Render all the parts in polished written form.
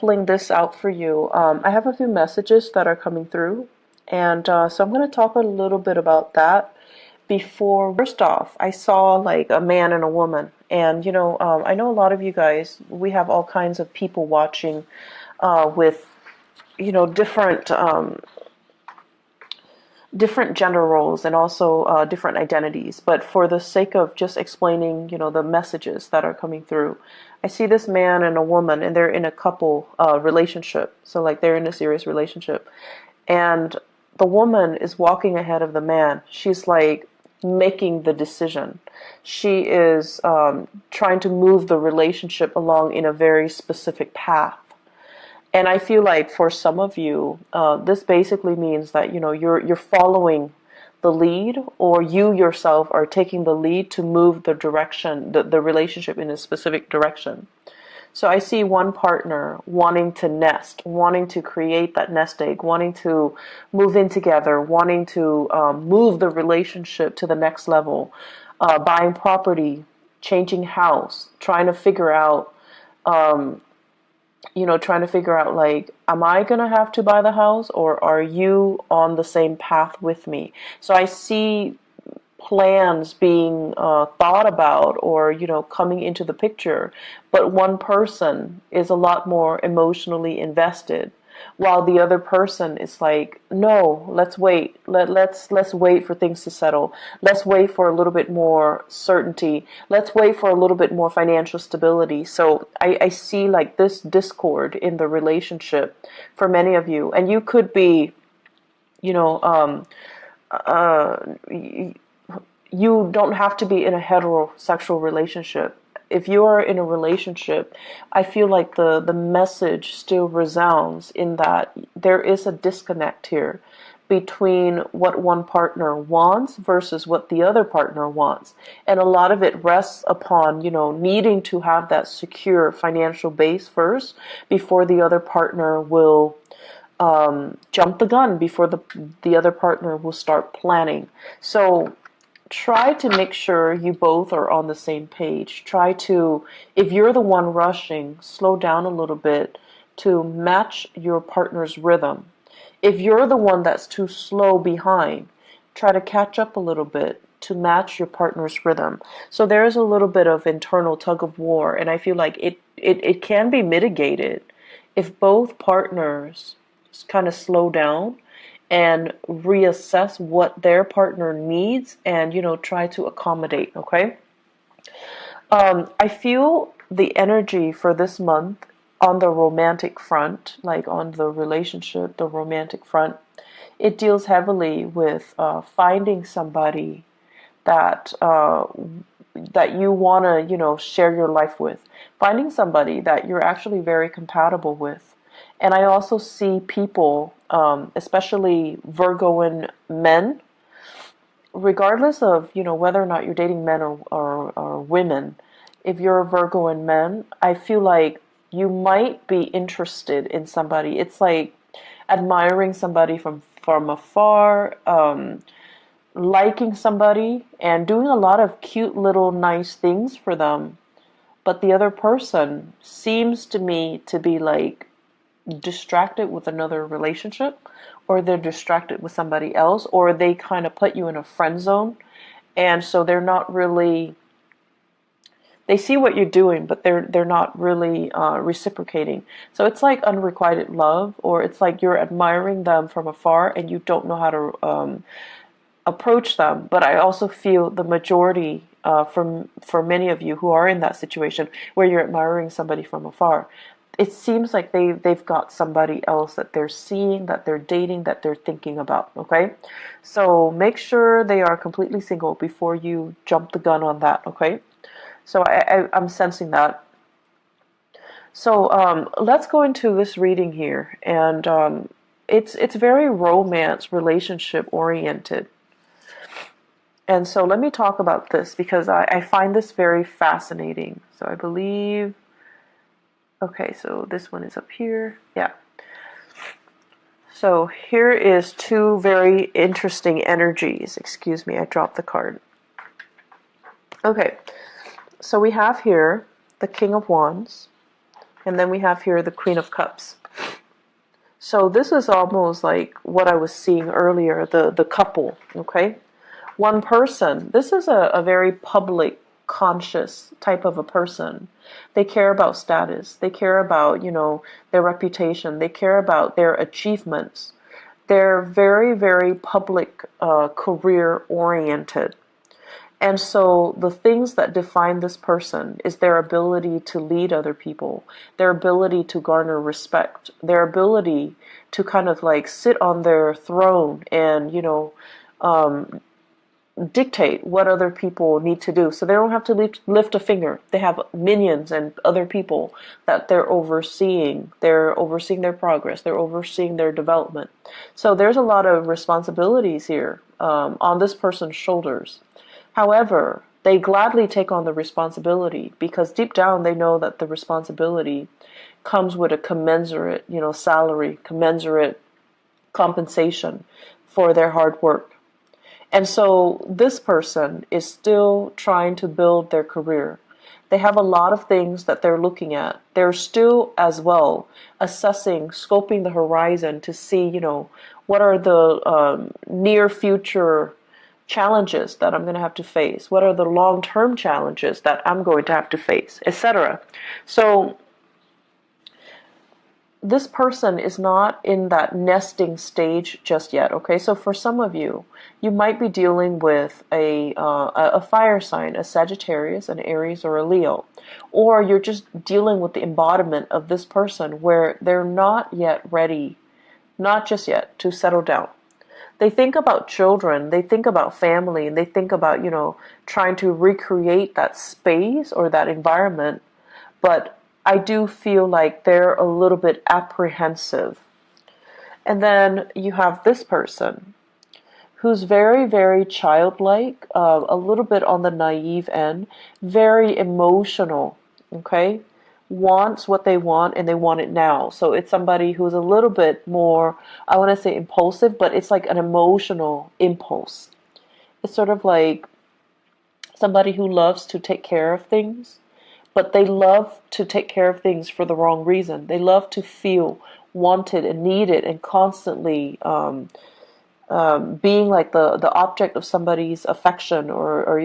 Pulling this out for you. I have a few messages that are coming through, and so I'm going to talk a little bit about that. Before, first off, I saw like a man and a woman, and I know a lot of you guys, we have all kinds of people watching with different gender roles and also different identities. But for the sake of just explaining, the messages that are coming through, I see this man and a woman, and they're in a couple relationship. So like they're in a serious relationship, and the woman is walking ahead of the man. She's like making the decision. She is trying to move the relationship along in a very specific path. And I feel like for some of you, this basically means that you're following the lead, or you yourself are taking the lead to move the direction, the relationship in a specific direction. So I see one partner wanting to nest, wanting to create that nest egg, wanting to move in together, wanting to move the relationship to the next level, buying property, changing house, trying to figure out like, am I going to have to buy the house, or are you on the same path with me? So I see plans being thought about, or, coming into the picture, but one person is a lot more emotionally invested, while the other person is like, no, let's wait. Let's wait for things to settle. Let's wait for a little bit more certainty. Let's wait for a little bit more financial stability. So I see like this discord in the relationship for many of you. And you could be, you know, you don't have to be in a heterosexual relationship. If you are in a relationship, I feel like the message still resounds in that there is a disconnect here between what one partner wants versus what the other partner wants. And a lot of it rests upon, needing to have that secure financial base first before the other partner will jump the gun, before the other partner will start planning. So try to make sure you both are on the same page. Try to, if you're the one rushing, slow down a little bit to match your partner's rhythm. If you're the one that's too slow behind, try to catch up a little bit to match your partner's rhythm. So there is a little bit of internal tug of war, and I feel like it can be mitigated if both partners kind of slow down and reassess what their partner needs, and try to accommodate. Okay. I feel the energy for this month on the romantic front, like on the relationship, the romantic front, it deals heavily with finding somebody that that you want to share your life with, finding somebody that you're actually very compatible with. And I also see people, especially Virgoan men, regardless of whether or not you're dating men or women. If you're a Virgoan man, I feel like you might be interested in somebody. It's like admiring somebody from afar, liking somebody and doing a lot of cute little nice things for them. But the other person seems to me to be like distracted with another relationship, or they're distracted with somebody else, or they kind of put you in a friend zone. And so they're not really, they see what you're doing, but they're not really reciprocating. So it's like unrequited love, or it's like you're admiring them from afar and you don't know how to approach them. But I also feel the majority, for many of you who are in that situation where you're admiring somebody from afar, it seems like they've got somebody else that they're seeing, that they're dating, that they're thinking about. Okay, so make sure they are completely single before you jump the gun on that. Okay, so I'm sensing that. So let's go into this reading here, and it's very romance relationship oriented. And so let me talk about this because I find this very fascinating. So I believe, okay, so this one is up here. Yeah. So here is two very interesting energies. Excuse me, I dropped the card. Okay, so we have here the King of Wands, And then we have here the Queen of Cups. So this is almost like what I was seeing earlier, the couple, okay? One person, this is a very public, conscious type of a person. They care about status. They care about, their reputation. They care about their achievements. They're very, very public, career oriented. And so the things that define this person is their ability to lead other people, their ability to garner respect, their ability to kind of like sit on their throne and, dictate what other people need to do. So they don't have to lift a finger. They have minions and other people that they're overseeing. They're overseeing their progress. They're overseeing their development. So there's a lot of responsibilities here on this person's shoulders. However, they gladly take on the responsibility because deep down they know that the responsibility comes with a commensurate, salary, commensurate compensation for their hard work. And so this person is still trying to build their career. They have a lot of things that they're looking at. They're still as well assessing, scoping the horizon to see, what are the near future challenges that I'm going to have to face? What are the long-term challenges that I'm going to have to face, etc. So this person is not in that nesting stage just yet, okay? So for some of you, you might be dealing with a fire sign, a Sagittarius, an Aries, or a Leo. Or you're just dealing with the embodiment of this person where they're not yet ready, not just yet, to settle down. They think about children, they think about family, and they think about, trying to recreate that space or that environment. But I do feel like they're a little bit apprehensive. And then you have this person who's very, very childlike, a little bit on the naive end, very emotional, okay? Wants what they want and they want it now. So it's somebody who's a little bit more, I want to say impulsive, but it's like an emotional impulse. It's sort of like somebody who loves to take care of things, but they love to take care of things for the wrong reason. They love to feel wanted and needed and constantly being like the object of somebody's affection or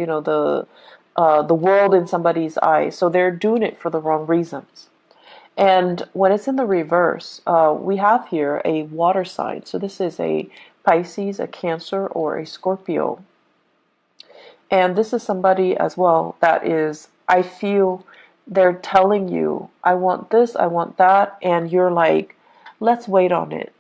the world in somebody's eyes. So they're doing it for the wrong reasons. And when it's in the reverse, we have here a water sign. So this is a Pisces, a Cancer, or a Scorpio. And this is somebody as well that is, I feel they're telling you, I want this, I want that, and you're like, let's wait on it.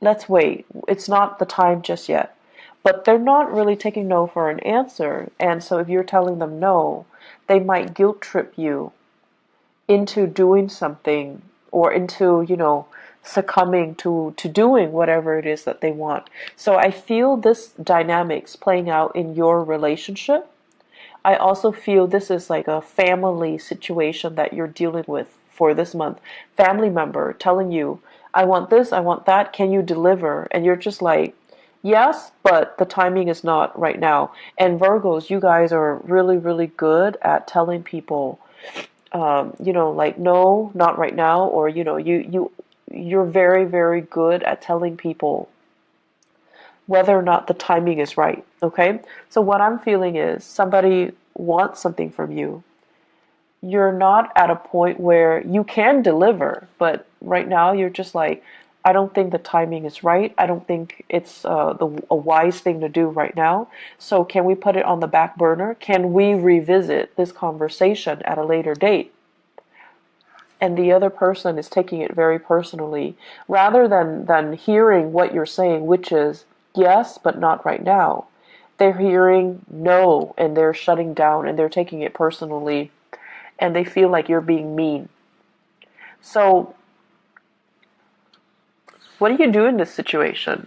Let's wait. It's not the time just yet. But they're not really taking no for an answer. And so if you're telling them no, they might guilt trip you into doing something or into, succumbing to doing whatever it is that they want. So I feel this dynamics playing out in your relationship. I also feel this is like a family situation that you're dealing with for this month. Family member telling you, I want this, I want that, can you deliver? And you're just like, yes, but the timing is not right now. And Virgos, you guys are really, really good at telling people, like, no, not right now. Or, you're very, very good at telling people whether or not the timing is right, okay? So what I'm feeling is somebody wants something from you. You're not at a point where you can deliver, but right now you're just like, I don't think the timing is right. I don't think it's a wise thing to do right now. So can we put it on the back burner? Can we revisit this conversation at a later date? And the other person is taking it very personally, rather than hearing what you're saying, which is yes, but not right now. They're hearing no, and they're shutting down, and they're taking it personally, and they feel like you're being mean. So what do you do in this situation?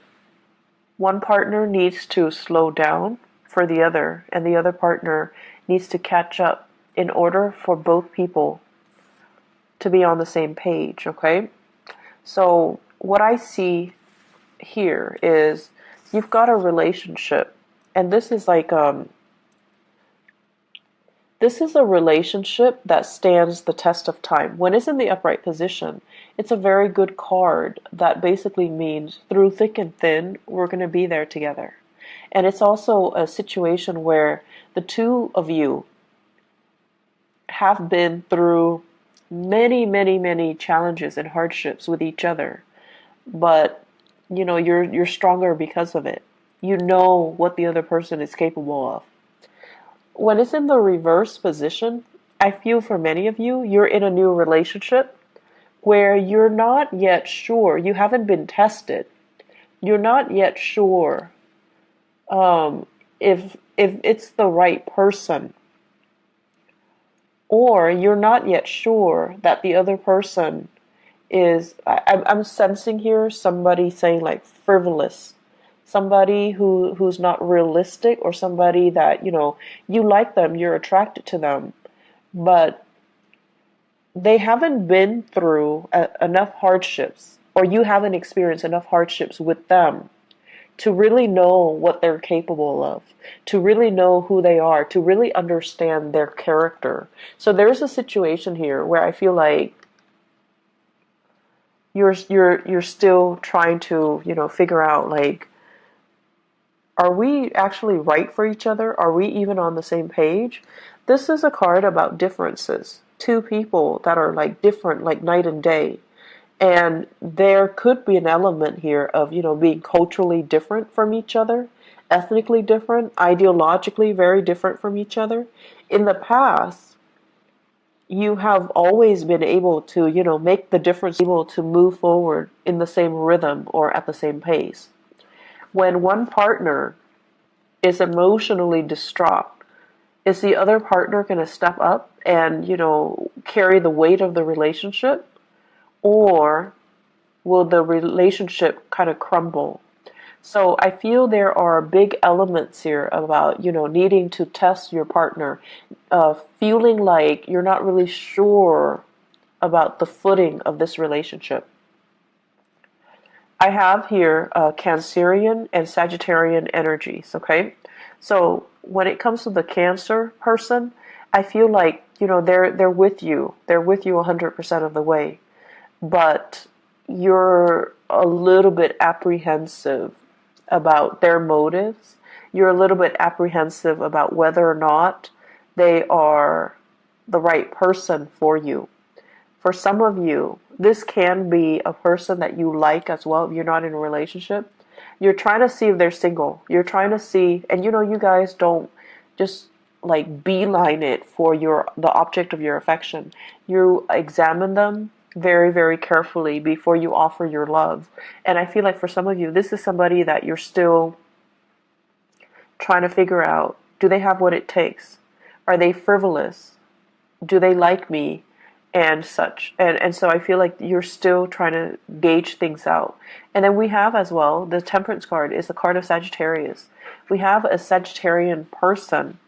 One partner needs to slow down for the other, and the other partner needs to catch up in order for both people to be on the same page, okay? So what I see here is you've got a relationship, and this is like This is a relationship that stands the test of time. When it's in the upright position, it's a very good card that basically means through thick and thin, we're going to be there together. And it's also a situation where the two of you have been through many, many, many challenges and hardships with each other. But you're stronger because of it. You know what the other person is capable of. When it's in the reverse position, I feel for many of you, you're in a new relationship where you're not yet sure, you haven't been tested. You're not yet sure if it's the right person, or you're not yet sure that the other person is. I'm sensing here somebody saying like frivolous, somebody who's not realistic, or somebody that you like them, you're attracted to them, but they haven't been through enough hardships, or you haven't experienced enough hardships with them to really know what they're capable of, to really know who they are, to really understand their character. So there's a situation here where I feel like you're still trying to figure out, like, are we actually right for each other? Are we even on the same page? This is a card about differences. Two people that are like different, like night and day. And there could be an element here of, being culturally different from each other, ethnically different, ideologically very different from each other. In the past, you have always been able to, make the difference, able to move forward in the same rhythm or at the same pace. When one partner is emotionally distraught, is the other partner going to step up and, carry the weight of the relationship? Or will the relationship kind of crumble? So I feel there are big elements here about, needing to test your partner, feeling like you're not really sure about the footing of this relationship. I have here Cancerian and Sagittarian energies, okay? So when it comes to the Cancer person, I feel like, they're with you. They're with you 100% of the way. But you're a little bit apprehensive about their motives. You're a little bit apprehensive about whether or not they are the right person for you. For some of you, this can be a person that you like as well if you're not in a relationship. You're trying to see if they're single. You're trying to see, and you guys don't just like beeline it for the object of your affection. You examine them very, very carefully before you offer your love. And I feel like for some of you, this is somebody that you're still trying to figure out, do they have what it takes? Are they frivolous? Do they like me? And such. And so I feel like you're still trying to gauge things out. And then we have as well, the Temperance card is the card of Sagittarius. We have a Sagittarian person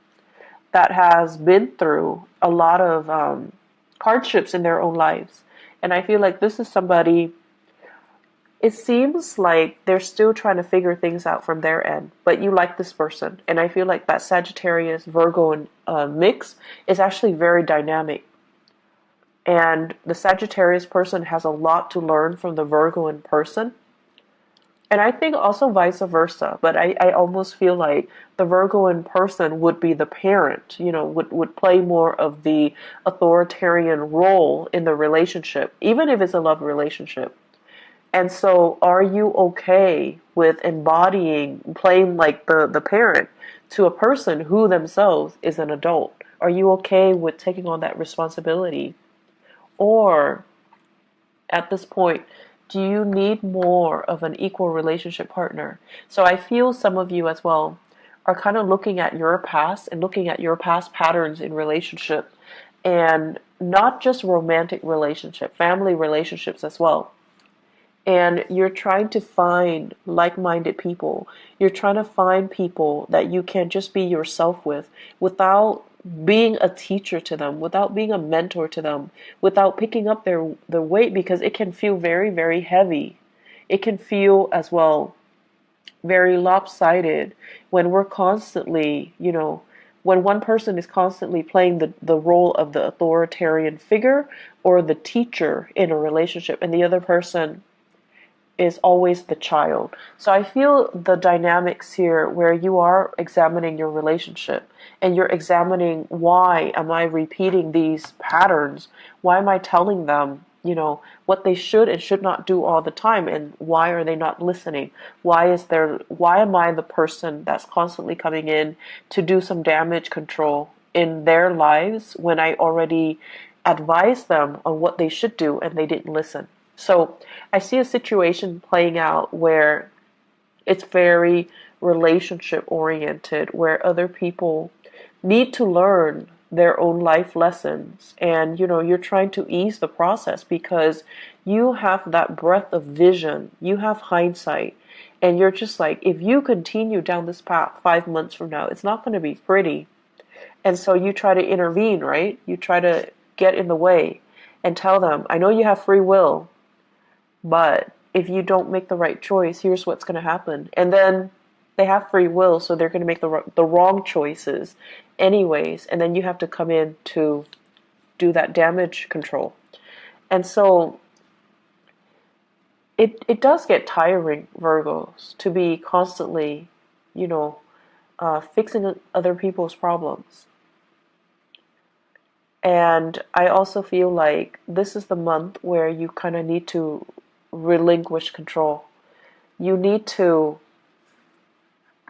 that has been through a lot of hardships in their own lives. And I feel like this is somebody, it seems like they're still trying to figure things out from their end, but you like this person. And I feel like that Sagittarius Virgo mix is actually very dynamic. And the Sagittarius person has a lot to learn from the Virgoan person. And I think also vice versa. But I almost feel like the Virgoan person would be the parent, would play more of the authoritarian role in the relationship, even if it's a love relationship. And so are you okay with playing like the parent to a person who themselves is an adult? Are you okay with taking on that responsibility? Or at this point, do you need more of an equal relationship partner? So I feel some of you as well are kind of looking at your past and looking at your past patterns in relationship, and not just romantic relationship, family relationships as well. And you're trying to find like-minded people. You're trying to find people that you can just be yourself with without being a teacher to them, without being a mentor to them, without picking up their weight, because it can feel very, very heavy. It can feel as well very lopsided when we're constantly, when one person is constantly playing the role of the authoritarian figure or the teacher in a relationship, and the other person is always the child. So I feel the dynamics here where you are examining your relationship and you're examining, why am I repeating these patterns? Why am I telling them, what they should and should not do all the time, and why are they not listening? Why am I the person that's constantly coming in to do some damage control in their lives when I already advised them on what they should do and they didn't listen? So I see a situation playing out where it's very relationship oriented, where other people need to learn their own life lessons, and you're trying to ease the process because you have that breadth of vision, you have hindsight, and you're just like, if you continue down this path 5 months from now, it's not going to be pretty. And so you try to intervene, right? You try to get in the way and tell them, I know you have free will, but if you don't make the right choice, here's what's going to happen. And then they have free will, so they're going to make the wrong choices anyways. And then you have to come in to do that damage control. And so it does get tiring, Virgos, to be constantly, fixing other people's problems. And I also feel like this is the month where you kind of need to relinquish control. You need to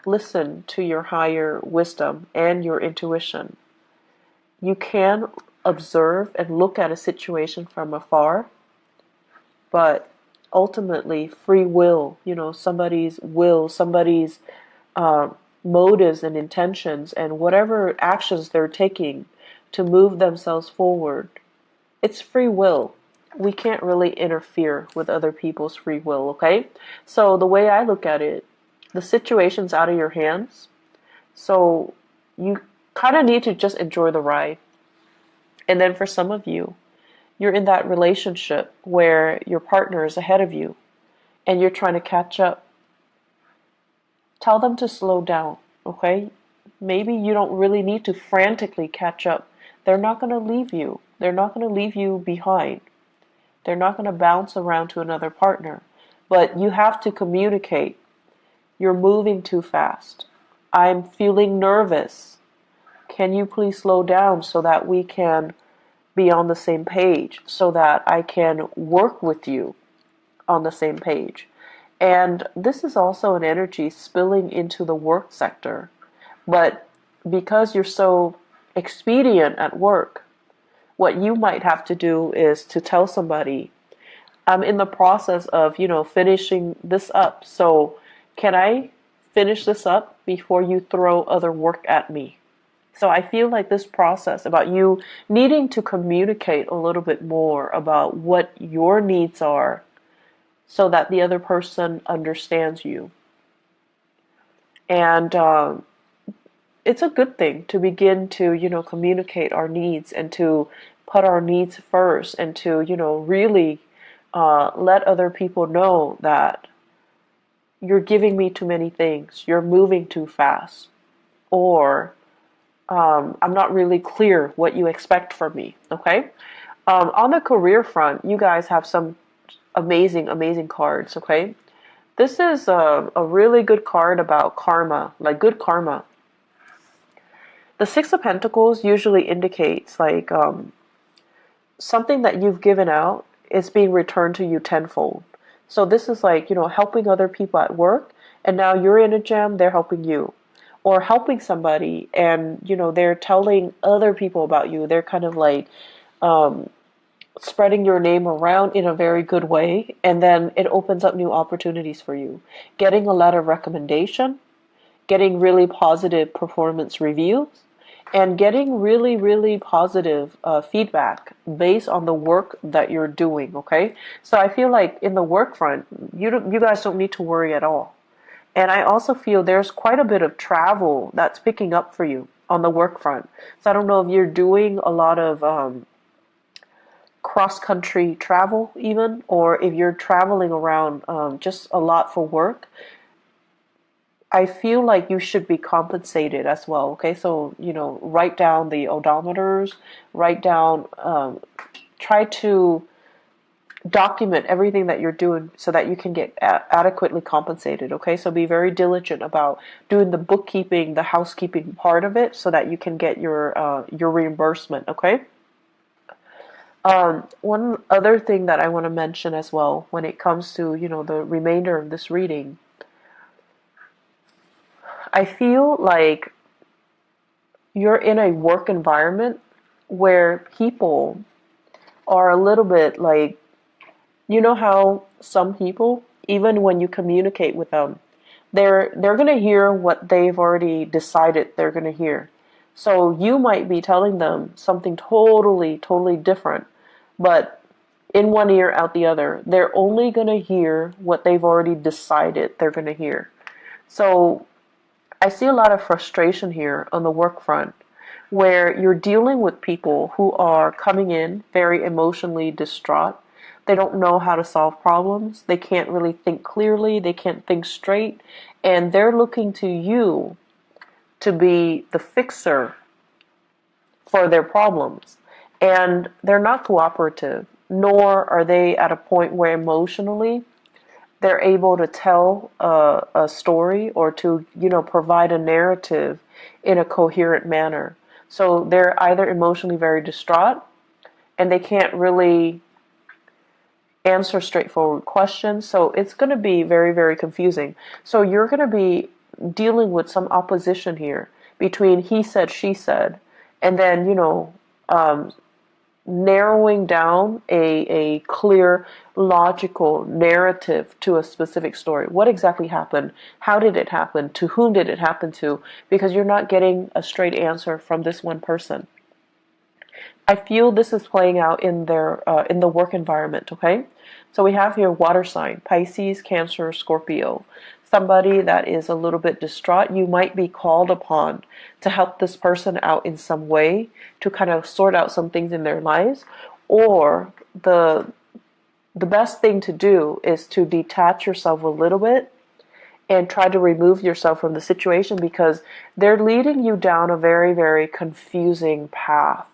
listen to your higher wisdom and your intuition. You can observe and look at a situation from afar, but ultimately free will, somebody's motives and intentions and whatever actions they're taking to move themselves forward, it's free will. We can't really interfere with other people's free will, okay? So the way I look at it, the situation's out of your hands, so you kind of need to just enjoy the ride. And then for some of you, you're in that relationship where your partner is ahead of you and you're trying to catch up. Tell them to slow down, okay? Maybe you don't really need to frantically catch up. They're not going to leave you. They're not going to leave you behind. They're not going to bounce around to another partner. But you have to communicate. You're moving too fast. I'm feeling nervous. Can you please slow down so that we can be on the same page, so that I can work with you on the same page? And this is also an energy spilling into the work sector. But because you're so expedient at work, what you might have to do is to tell somebody, I'm in the process of, finishing this up. So can I finish this up before you throw other work at me? So I feel like this process about you needing to communicate a little bit more about what your needs are so that the other person understands you. And it's a good thing to begin to, communicate our needs and to put our needs first and to, really let other people know that you're giving me too many things, you're moving too fast, or I'm not really clear what you expect from me, okay? On the career front, you guys have some amazing, amazing cards, okay? This is a really good card about karma, like good karma. The Six of Pentacles usually indicates like something that you've given out is being returned to you tenfold. So this is like, helping other people at work, and now you're in a jam, they're helping you. Or helping somebody and, they're telling other people about you. They're kind of like spreading your name around in a very good way, and then it opens up new opportunities for you. Getting a letter of recommendation, getting really positive performance reviews, and getting really, really positive feedback based on the work that you're doing, okay? So I feel like in the work front, you guys don't need to worry at all. And I also feel there's quite a bit of travel that's picking up for you on the work front. So I don't know if you're doing a lot of cross-country travel even, or if you're traveling around just a lot for work. I feel like you should be compensated as well. Okay, so write down the odometers, write down, try to document everything that you're doing so that you can get adequately compensated. Okay, so be very diligent about doing the bookkeeping, the housekeeping part of it, so that you can get your reimbursement. Okay. One other thing that I want to mention as well when it comes to the remainder of this reading, I feel like you're in a work environment where people are a little bit like, how some people, even when you communicate with them, they're going to hear what they've already decided they're going to hear. So you might be telling them something totally different, but in one ear, out the other. They're only going to hear what they've already decided they're going to hear. So I see a lot of frustration here on the work front, where you're dealing with people who are coming in very emotionally distraught. They don't know how to solve problems. They can't really think clearly. They can't think straight. And they're looking to you to be the fixer for their problems. And they're not cooperative, nor are they at a point where emotionally they're able to tell a story or to, provide a narrative in a coherent manner. So they're either emotionally very distraught and they can't really answer straightforward questions. So it's going to be very confusing. So you're going to be dealing with some opposition here between he said, she said, and then, narrowing down a clear, logical narrative to a specific story. What exactly happened? How did it happen? To whom did it happen to? Because you're not getting a straight answer from this one person. I feel this is playing out in the work environment. Okay, so we have here water sign: Pisces, Cancer, Scorpio. Somebody that is a little bit distraught. You might be called upon to help this person out in some way, to kind of sort out some things in their lives, or the best thing to do is to detach yourself a little bit and try to remove yourself from the situation, because they're leading you down a very confusing path.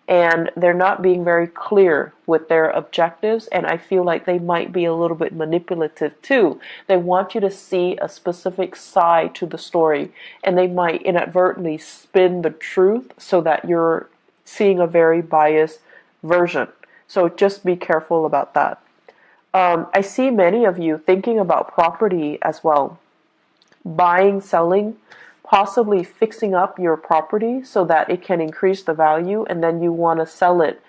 And they're not being very clear with their objectives, and I feel like they might be a little bit manipulative too. They want you to see a specific side to the story, and they might inadvertently spin the truth so that you're seeing a very biased version. So just be careful about that. I see many of you thinking about property as well. Buying, selling, possibly fixing up your property so that it can increase the value, and then you want to sell it.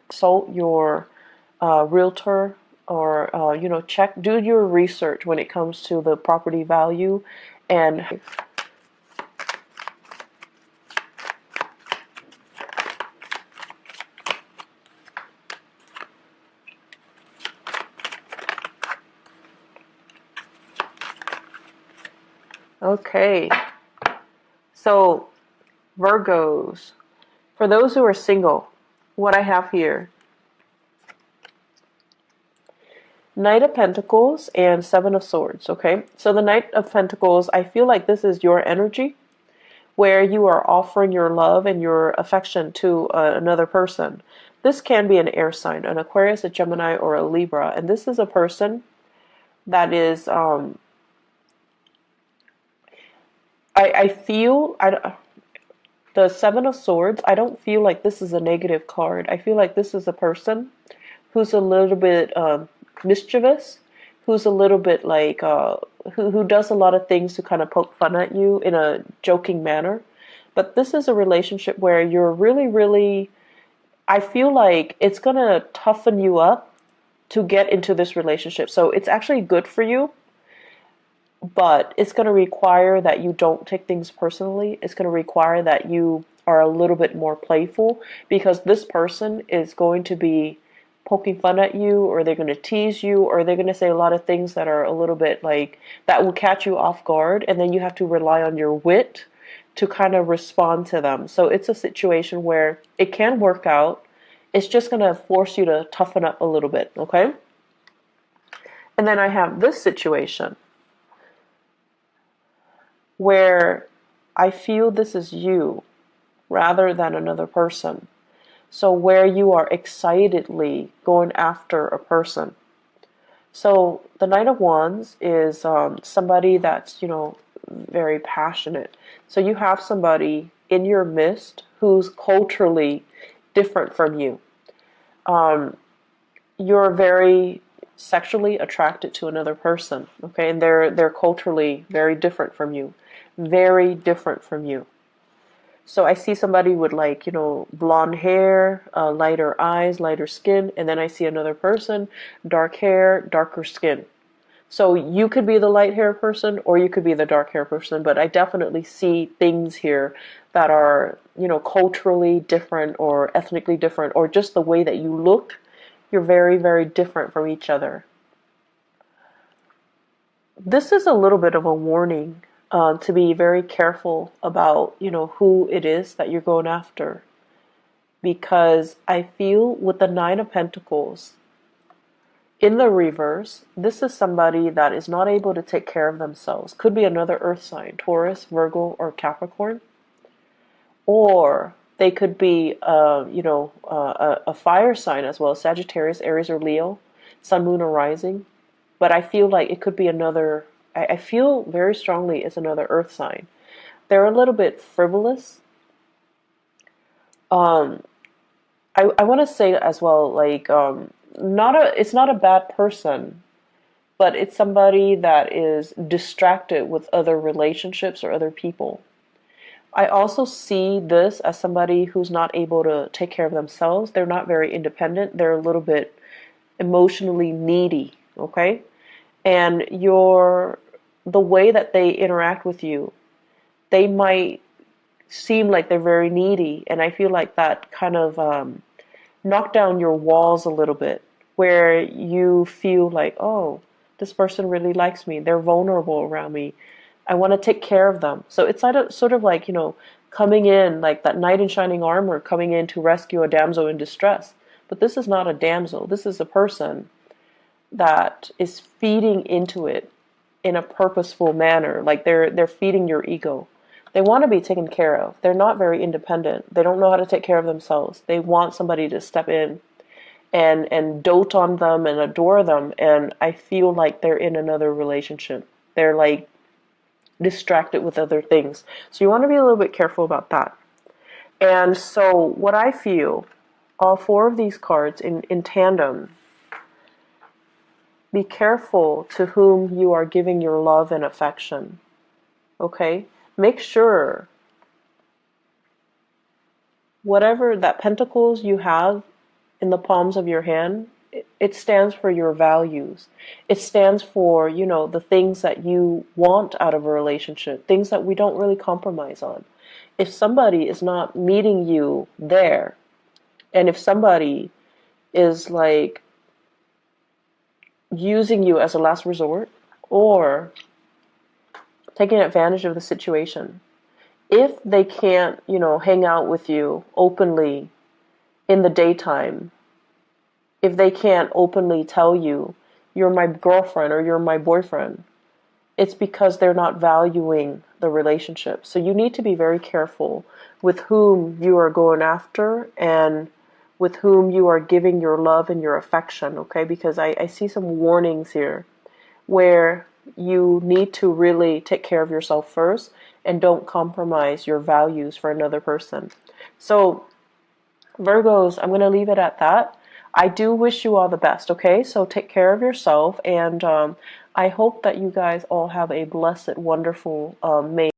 Consult your realtor, or do your research when it comes to the property value. And okay, so Virgos, for those who are single, what I have here: Knight of Pentacles and Seven of Swords. Okay, so the Knight of Pentacles, I feel like this is your energy, where you are offering your love and your affection to another person. This can be an air sign, an Aquarius, a Gemini, or a Libra, and this is a person that is I feel the Seven of Swords, I don't feel like this is a negative card. I feel like this is a person who's a little bit mischievous, who's a little bit like who does a lot of things to kind of poke fun at you in a joking manner. But this is a relationship where you're really, I feel like it's gonna toughen you up to get into this relationship. So it's actually good for you, but it's going to require that you don't take things personally. It's going to require that you are a little bit more playful, because this person is going to be poking fun at you, or they're going to tease you, or they're going to say a lot of things that are a little bit like that will catch you off guard, and then you have to rely on your wit to kind of respond to them. So it's a situation where it can work out. It's just going to force you to toughen up a little bit, okay? And then I have this situation: where I feel this is you rather than another person. So where you are excitedly going after a person. So the Knight of Wands is somebody that's, very passionate. So you have somebody in your midst who's culturally different from you. You're very sexually attracted to another person, okay? And they're culturally very different from you. Very different from you. So I see somebody with like, blonde hair, lighter eyes, lighter skin, and then I see another person, dark hair, darker skin. So you could be the light hair person or you could be the dark hair person, but I definitely see things here that are, culturally different or ethnically different, or just the way that you look, you're very, very different from each other. This is a little bit of a warning to be very careful about, who it is that you're going after. Because I feel with the Nine of Pentacles, in the reverse, this is somebody that is not able to take care of themselves. Could be another earth sign, Taurus, Virgo, or Capricorn. Or they could be, a fire sign as well, Sagittarius, Aries, or Leo, Sun, Moon, or Rising. But I feel like it could be another, I feel very strongly it's another earth sign. They're a little bit frivolous. I want to say as well, like, it's not a bad person, but it's somebody that is distracted with other relationships or other people. I also see this as somebody who's not able to take care of themselves. They're not very independent. They're a little bit emotionally needy, okay? And the way that they interact with you, they might seem like they're very needy, and I feel like that kind of knock down your walls a little bit, where you feel like, oh, this person really likes me, they're vulnerable around me, I want to take care of them. So it's sort of like, coming in like that knight in shining armor, coming in to rescue a damsel in distress. But this is not a damsel, this is a person that is feeding into it in a purposeful manner. Like they're feeding your ego. They want to be taken care of. They're not very independent. They don't know how to take care of themselves. They want somebody to step in and dote on them and adore them. And I feel like they're in another relationship. They're like distracted with other things. So you want to be a little bit careful about that. And so what I feel, all four of these cards in tandem, be careful to whom you are giving your love and affection. Okay? Make sure whatever that pentacles you have in the palms of your hand, it stands for your values. It stands for, the things that you want out of a relationship, things that we don't really compromise on. If somebody is not meeting you there, and if somebody is like using you as a last resort or taking advantage of the situation, if they can't, hang out with you openly in the daytime, if they can't openly tell you, you're my girlfriend or you're my boyfriend, it's because they're not valuing the relationship. So you need to be very careful with whom you are going after and with whom you are giving your love and your affection, okay? Because I see some warnings here where you need to really take care of yourself first and don't compromise your values for another person. So Virgos, I'm going to leave it at that. I do wish you all the best, okay? So take care of yourself, and I hope that you guys all have a blessed, wonderful May.